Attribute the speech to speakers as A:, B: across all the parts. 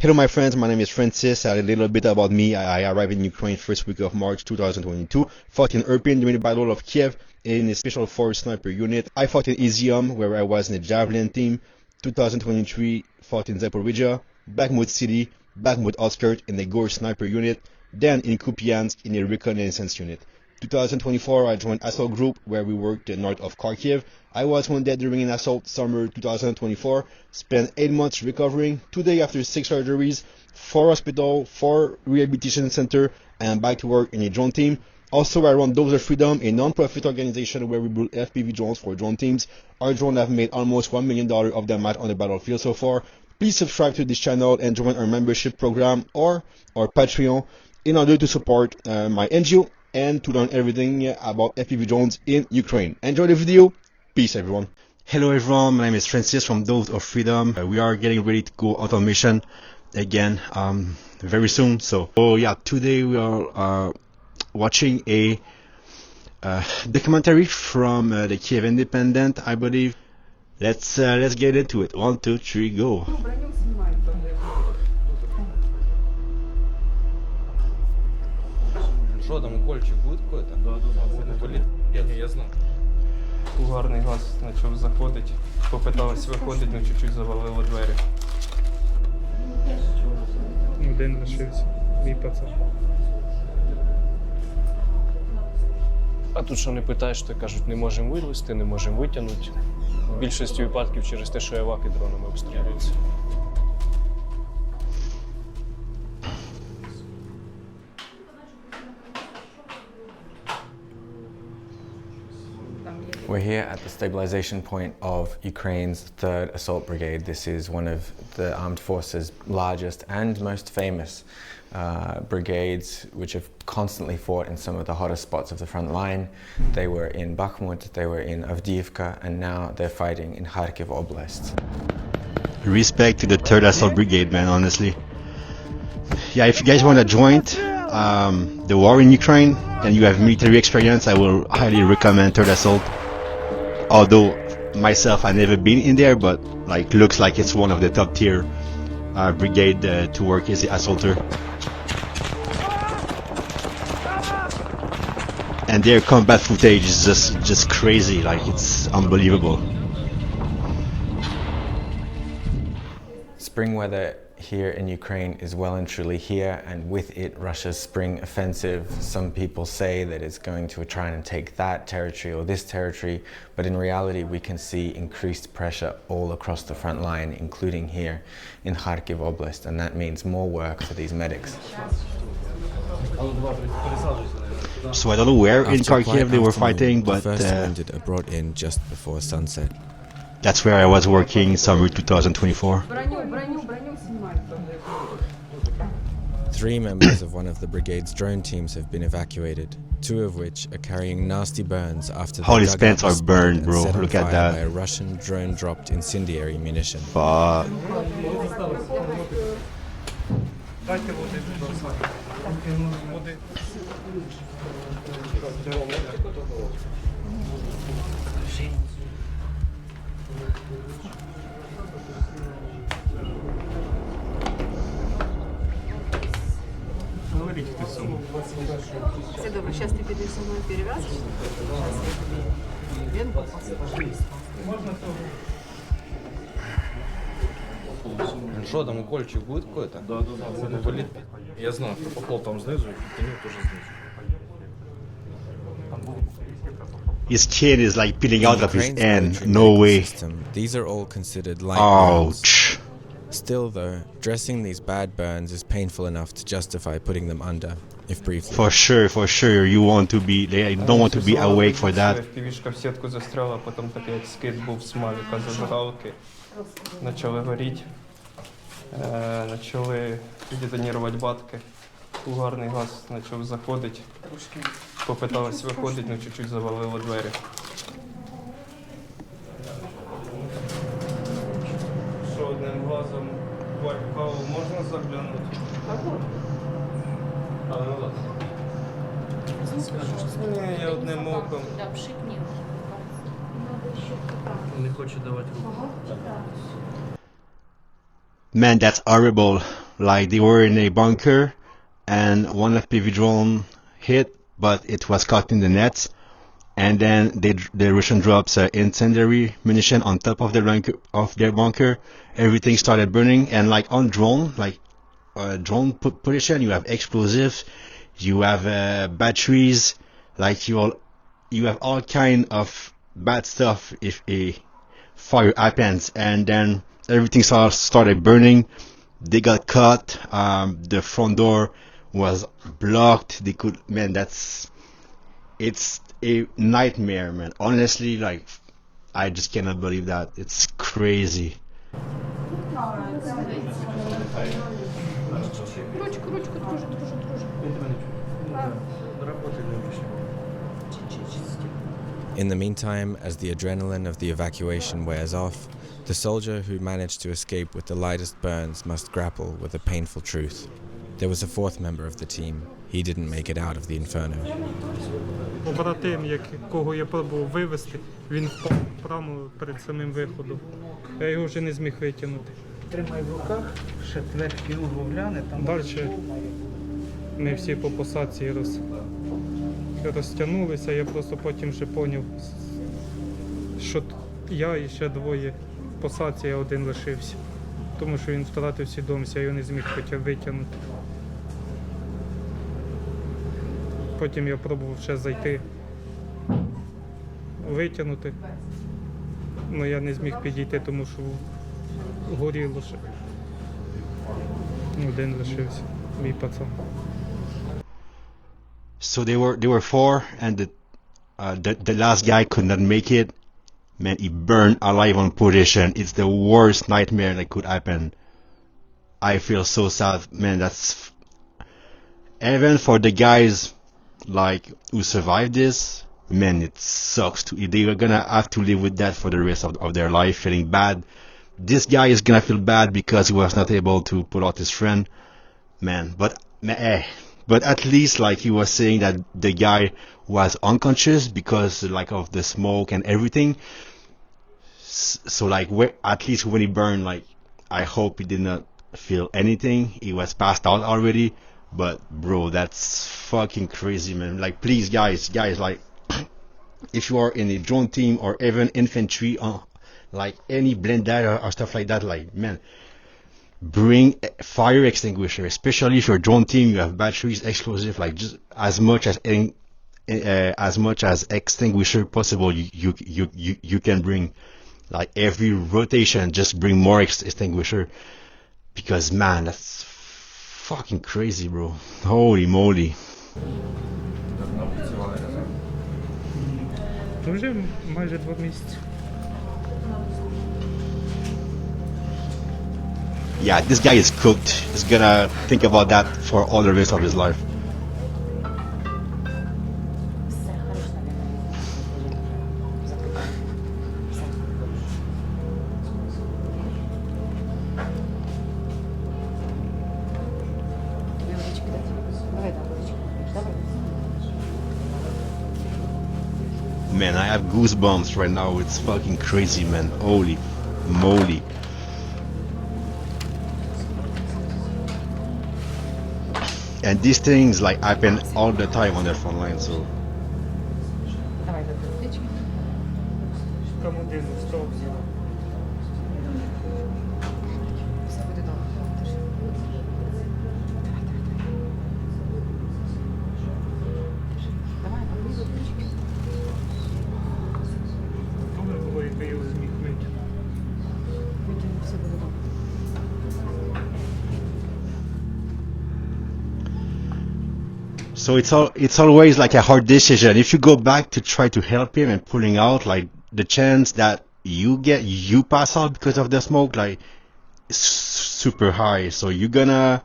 A: Hello my friends, my name is Francis. A little bit about me. I arrived in Ukraine first week of March 2022, fought in Irpin during the Battle of Kiev in a Special Force Sniper Unit. I fought in Izium where I was in the Javelin team. 2023 fought in Zaporizhia, Bakhmut City, Bakhmut Outskirt in the Gore Sniper Unit, then in Kupiansk in a Reconnaissance Unit. 2024 I joined Assault Group where we worked north of Kharkiv. I was wounded during an assault summer 2024, spent 8 months recovering, today after 6 surgeries, 4 hospital, 4 rehabilitation center, and back to work in a drone team. Also I run Dozer Freedom, a non-profit organization where we build FPV drones for drone teams. Our drones have made almost $1 million of them on the battlefield so far. Please subscribe to this channel and join our membership program or our Patreon in order to support my NGO and to learn everything about FPV drones in Ukraine. Enjoy the video. Peace everyone. Hello everyone, my name is Francis from Dose of Freedom. We are getting ready to go out on mission again very soon. So yeah, today we are watching a documentary from the Kyiv Independent, I believe. Let's get into it. 1, 2, 3, go.
B: Что там, укольчик будет какой-то? Да. Я знаю.
C: Угарний газ почав заходити, попиталась виходити, але чуть-чуть завалило двері.
D: Один лишився, мій пацан.
E: А тут що не питаєш, то кажуть, не можемо вивезти, не можемо витягнути. В більшості випадків через те, що еваки дронами обстрілюються.
F: We're here at the stabilization point of Ukraine's 3rd Assault Brigade. This is one of the armed forces' largest and most famous brigades, which have constantly fought in some of the hottest spots of the front line. They were in Bakhmut, they were in Avdiivka, and now they're fighting in Kharkiv Oblast.
A: Respect to the 3rd Assault Brigade, man, honestly. Yeah, if you guys want to join the war in Ukraine and you have military experience, I will highly recommend 3rd Assault. Although myself I've never been in there, but like looks like it's one of the top tier brigade to work as the assaulter. And their combat footage is just crazy, like it's unbelievable.
F: Spring weather here in Ukraine is well and truly here, and with it Russia's spring offensive. Some people say that it's going to try and take that territory or this territory, but in reality we can see increased pressure all across the front line, including here in Kharkiv Oblast, and that means more work for these medics.
A: So I don't know where in Kharkiv they were fighting, but
G: the first wounded are brought in just before sunset.
A: that's where I was working summer 2024.
G: 3 members of one of the brigade's drone teams have been evacuated, 2 of which are carrying nasty burns after
A: All
G: their
A: his pants
G: dugout was
A: are burned,
G: spotted and
A: bro.
G: set on
A: Look at
G: fire
A: that.
G: by a Russian drone-dropped incendiary munition.
A: Fuck.
D: Дайте води, будь ласка. Води.
C: Говоріть хтось сам.
H: Все добре, зараз ти підеш зі мною перев'язочку. Зараз я тобі венку посажу.
B: Что там, укольчик будет какой-то? Да. Я знаю, кто попал там снизу, и підтягнув тоже снизу.
A: His skin is like peeling out of his
G: Ukraine's
A: hand.
G: military
A: No
G: medical
A: way.
G: system, these are all considered light burns.
A: Ouch.
G: Still though, dressing these bad burns is painful enough to justify putting them under, if briefly.
A: For sure. You want to be. They don't want to be awake for that.
C: Півішка в сітку застряла, потім такий як скид був з мавіка зажигалки. Почали горіти. Почали детонувати батки. Угарний газ почав заходити. Попиталась виходити, але чуть-чуть завалило двері. Що одним глазом в каву можна заглянути? Але ну ладно. Ні, я одним оком.
D: Не хочу давати руку.
A: Man, that's horrible. like they were in a bunker and one FPV drone hit, but it was caught in the nets. And then the Russian drops incendiary munition on top of their bunker. Everything started burning, and like on drone, like drone position, you have explosives, you have batteries, like you have all kind of bad stuff if a fire happens, and then everything started burning. They got caught. The front door was blocked. They could, man, it's a nightmare, man. Honestly, like, I just cannot believe that. It's crazy.
G: In the meantime, as the adrenaline of the evacuation wears off, the soldier who managed to escape with the lightest burns must grapple with a painful truth. There was a fourth member of the team. He didn't make it out of the inferno.
D: Побратим, кого я пробував вивезти, він впав прямо перед самим виходом. Я його вже не зміг витягнути.
I: Тримай в руках, ще верхній угол гляне, там
D: Далі ми всі по посадці розтягнулися, я просто потім вже зрозумів, що я і ще двоє в посадці, я один лишився. Тому що він втратив свідомість, я його не зміг потім витягнути. Потім я пробував ще зайти, витягнути, але я не зміг підійти, тому що горіло ще. Один лишився, мій пацан.
A: So they were four, and the last guy could not make it. Man, he burned alive on position. It's the worst nightmare that could happen. I feel so sad, man. That's even for the guys like who survived this. Man, it sucks. They are gonna have to live with that for the rest of their life, feeling bad. This guy is gonna feel bad because he was not able to pull out his friend. Man, but at least, like, he was saying that the guy was unconscious because, like, of the smoke and everything. So, like, at least when he burned, like, I hope he did not feel anything. He was passed out already. But, bro, that's fucking crazy, man. Like, please, guys, like, if you are in a drone team or even infantry, like, any blender or stuff like that, like, man, bring a fire extinguisher, especially if your drone team, you have batteries, explosive, like, just as much as extinguisher possible you can bring. Like, every rotation, just bring more extinguisher, because, man, that's fucking crazy, bro. Holy moly.
D: Вже майже 2 місяці.
A: Yeah, this guy is cooked. He's gonna think about that for all the rest of his life. Man, I have goosebumps right now. It's fucking crazy, man. Holy moly. And these things like happen all the time on their front line, so
D: Там один стався. Добре було, якби його зміг витягнути.
A: so it's always like a hard decision. If you go back to try to help him and pulling out, like, the chance that you pass out because of the smoke, like, is super high. So you're gonna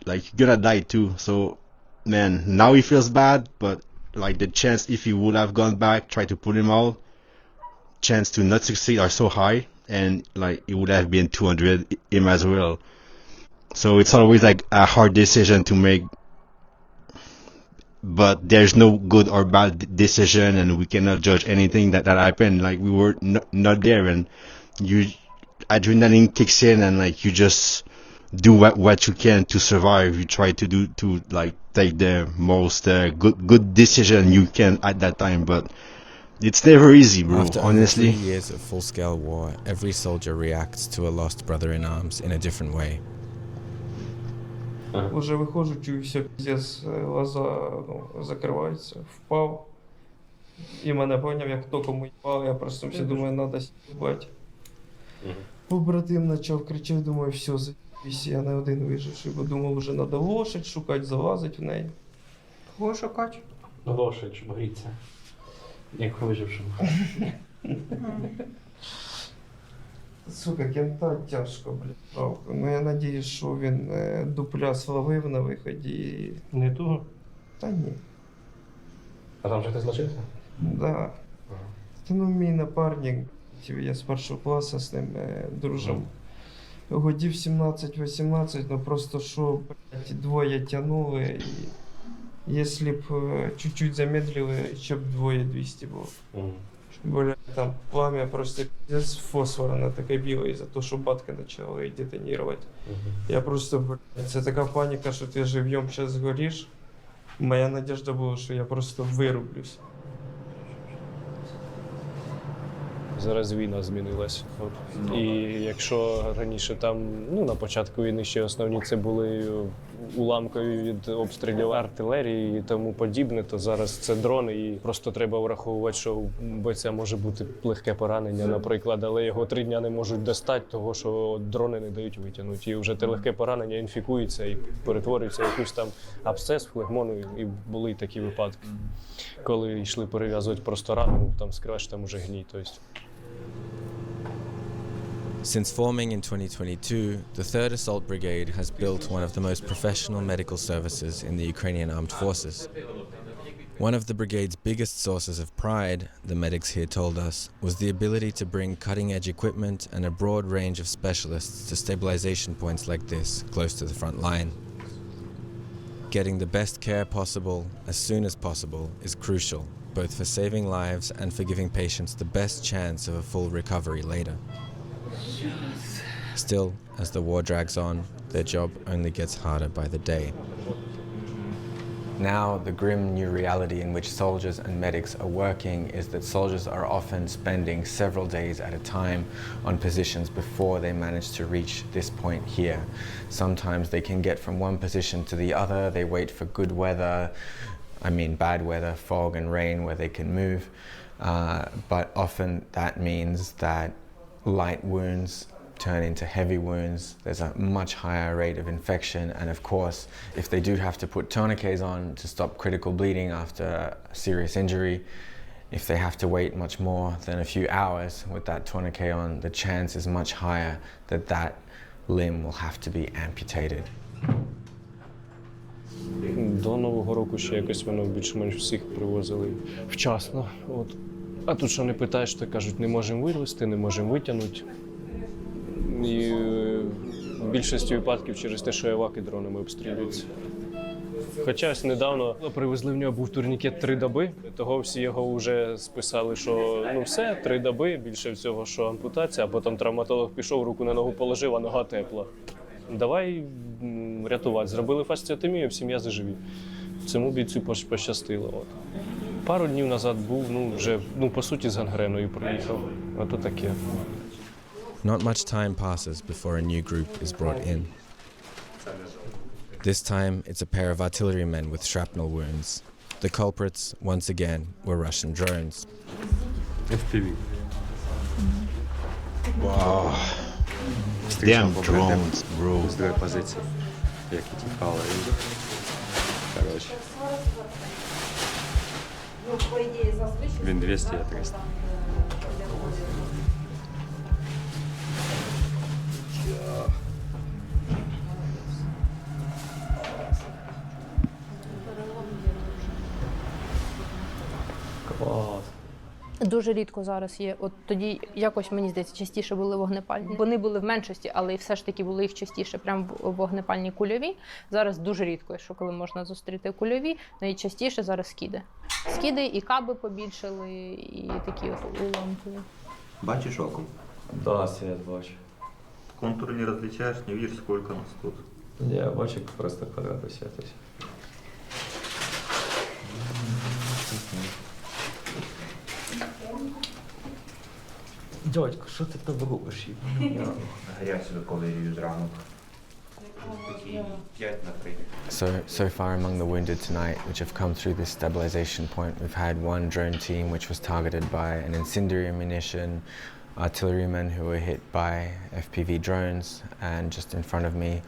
A: die too. So, man, now he feels bad, but, like, the chance, if he would have gone back, try to pull him out, chance to not succeed are so high, and, like, it would have been 200 him as well. So it's always like a hard decision to make, but there's no good or bad decision, and we cannot judge anything that happened. Like, we were not there, and adrenaline kicks in, and, like, you just do what you can to survive. You try to like take the most good decision you can at that time, but it's never easy, bro.
G: After
A: Honestly.
G: over 3 years of full-scale war, every soldier reacts to a lost brother in arms in a different way.
C: Уже виходжу, чую, все, піздець, глаза закриваються, впав. І мене поняв, як током уїбав, я проснувся, думаю, надо с'їбать. Побратим почав кричати, думаю, все, заїбись, я не один виживший, бо думав, вже треба лошадь шукати, залазити в неї.
D: Кого шукати?
E: Лошадь, щоб гріться. Як вижившим.
C: Сука, кента тяжко, блядь, правка. Ну я надіюсь, що він дупля словив на виході і...
E: Не того?
C: Та ні.
E: А там же ти злочився?
C: Да. Та ну мій напарник, я з першого класу з ним дружив. Годів 17-18, ну просто що, блядь, двоє тянули, і якщо б чуть-чуть замедлили, ще б 200 було. Блядь, там пламя просто пиздец фосфора на таке біле, за те, що батька почали детонувати. Я просто, блядь, це така паніка, що ти живьом зараз згориш. Моя надежда була, що я просто вирублюсь.
E: Зараз війна змінилась. І якщо раніше там, ну, на початку війни ще основні це були уламки від обстрілів артилерії і тому подібне, то зараз це дрони, і просто треба враховувати, що у бойця може бути легке поранення, наприклад, але його 3 дні не можуть достати, того що дрони не дають витягнути. І вже те легке поранення інфікується і перетворюється в якийсь там абсцес, флегмон, і були такі випадки. Коли йшли перев'язувати просто рану, там скриваєш, там уже гній. Тобто.
G: Since forming in 2022, the 3rd Assault Brigade has built one of the most professional medical services in the Ukrainian armed forces. One of the brigade's biggest sources of pride, the medics here told us, was the ability to bring cutting-edge equipment and a broad range of specialists to stabilization points like this, close to the front line. Getting the best care possible as soon as possible is crucial, both for saving lives and for giving patients the best chance of a full recovery later. Still, as the war drags on, their job only gets harder by the day.
F: Now, the grim new reality in which soldiers and medics are working is that soldiers are often spending several days at a time on positions before they manage to reach this point here. Sometimes they can get from one position to the other, they wait for good weather, bad weather, fog and rain where they can move, but often that means that light wounds turn into heavy wounds. There's a much higher rate of infection, and of course, if they do have to put tourniquets on to stop critical bleeding after a serious injury, if they have to wait much more than a few hours with that tourniquet on, the chance is much higher that that limb will have to be amputated.
E: До Нового року ще якось воно більш-менш всіх привозили вчасно. От. А тут що не питаєш, то кажуть, не можемо вивезти, не можемо витягнути. І в більшості випадків через те, що еваки дронами обстрілюються. Хоча ось недавно привезли в нього, був турнікет 3 доби, того всі його вже списали, що ну все, 3 доби, більше всього, що ампутація, а потім травматолог пішов, руку на ногу положив, а нога тепла. Давай рятувати. Зробили фасціотомію, всі м'язи живі. Цьому бійцю пощастило. От. Пару днів назад був, вже, по суті, з гангреною приїхав. А то таке.
G: Not much time passes before a new group is brought in. This time, it's a pair of artillerymen with shrapnel wounds. The culprits, once again, were Russian drones.
J: FPV.
A: Wow. Damn drones, bro.
J: З двох позицій, як і тікали. Коротше. Він 200, я 300.
E: Клас.
K: Дуже рідко зараз є. От тоді якось, мені здається, частіше були вогнепальні. Вони були в меншості, але і все ж таки були їх частіше, прям вогнепальні кульові. Зараз дуже рідко, що коли можна зустріти кульові, найчастіше зараз скиди. Скиди і каби побільшали, і такі от уламки.
L: Бачиш оком?
J: Да, світ бачу. Контур не различаешь, не видишь, сколько нас тут.
E: Я бачу просто квадрат висятись. Дядько, що ти там робиш?
J: Я гарячий, коли її зранок.
F: So far among the wounded tonight, which have come through this stabilization point, we've had one drone team which was targeted by an incendiary ammunition, artillerymen who were hit by FPV drones, and just in front of me,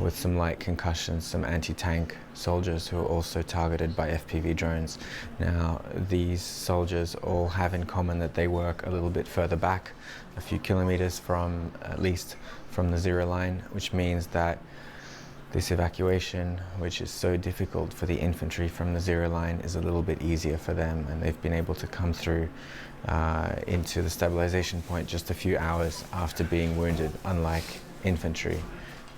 F: with some light concussions, some anti-tank soldiers who are also targeted by FPV drones. Now, these soldiers all have in common that they work a little bit further back, a few kilometers from, at least, from the zero line, which means that this evacuation, which is so difficult for the infantry from the zero line, is a little bit easier for them, and they've been able to come through into the stabilization point just a few hours after being wounded, unlike infantry.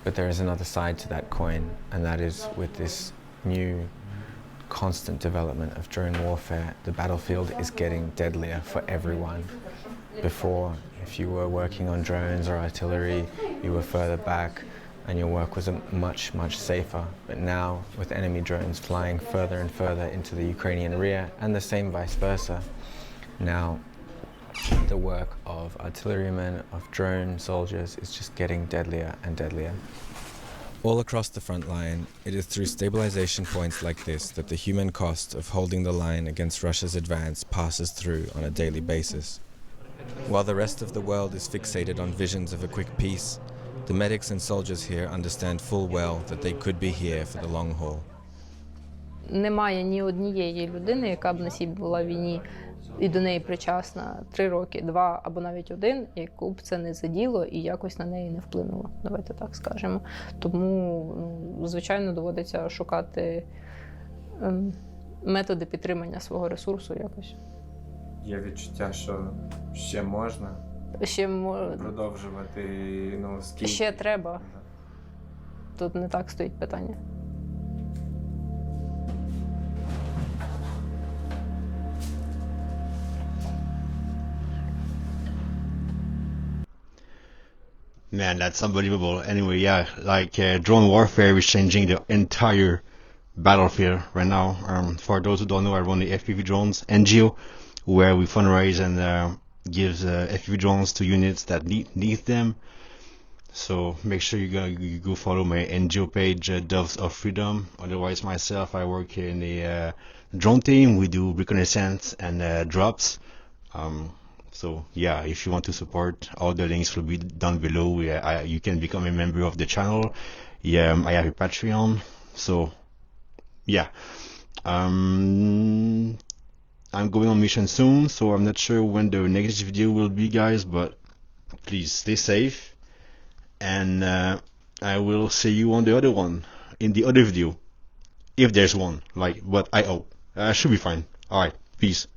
F: But there is another side to that coin, and that is with this new constant development of drone warfare, the battlefield is getting deadlier for everyone. Before, if you were working on drones or artillery, you were further back, and your work was much safer. But now, with enemy drones flying further and further into the Ukrainian rear, and the same vice versa, now the work of artillerymen, of drone soldiers is just getting deadlier and deadlier.
G: All across the front line, it is through stabilization points like this that the human cost of holding the line against Russia's advance passes through on a daily basis. While the rest of the world is fixated on visions of a quick peace, the medics and soldiers here understand full well that they could be here for the long haul.
K: Немає ні однієї людини, яка б на цій була війні і до неї причасна 3 роки, 2 або навіть 1, яку б це не заділо і якось на неї не вплинуло, давайте так скажемо. Тому, звичайно, доводиться шукати методи підтримання свого ресурсу якось.
L: Є відчуття, що ще можна продовжувати, скільки?
K: Ще треба. Тут не так стоїть питання.
A: Man, that's unbelievable. Anyway, yeah, like drone warfare is changing the entire battlefield right now. For those who don't know, I run the FPV drones NGO, where we fundraise and gives FPV drones to units that need them. So make sure you go follow my NGO page, Doves of Freedom. Otherwise, myself, I work in the drone team. We do reconnaissance and drops. So yeah, if you want to support, all the links will be down below. You can become a member of the channel. Yeah, I have a Patreon. So yeah, I'm going on mission soon, so I'm not sure when the next video will be, guys, but please stay safe, and I will see you on the other one, in the other video, if there's one, but I hope. Should be fine. Alright, peace.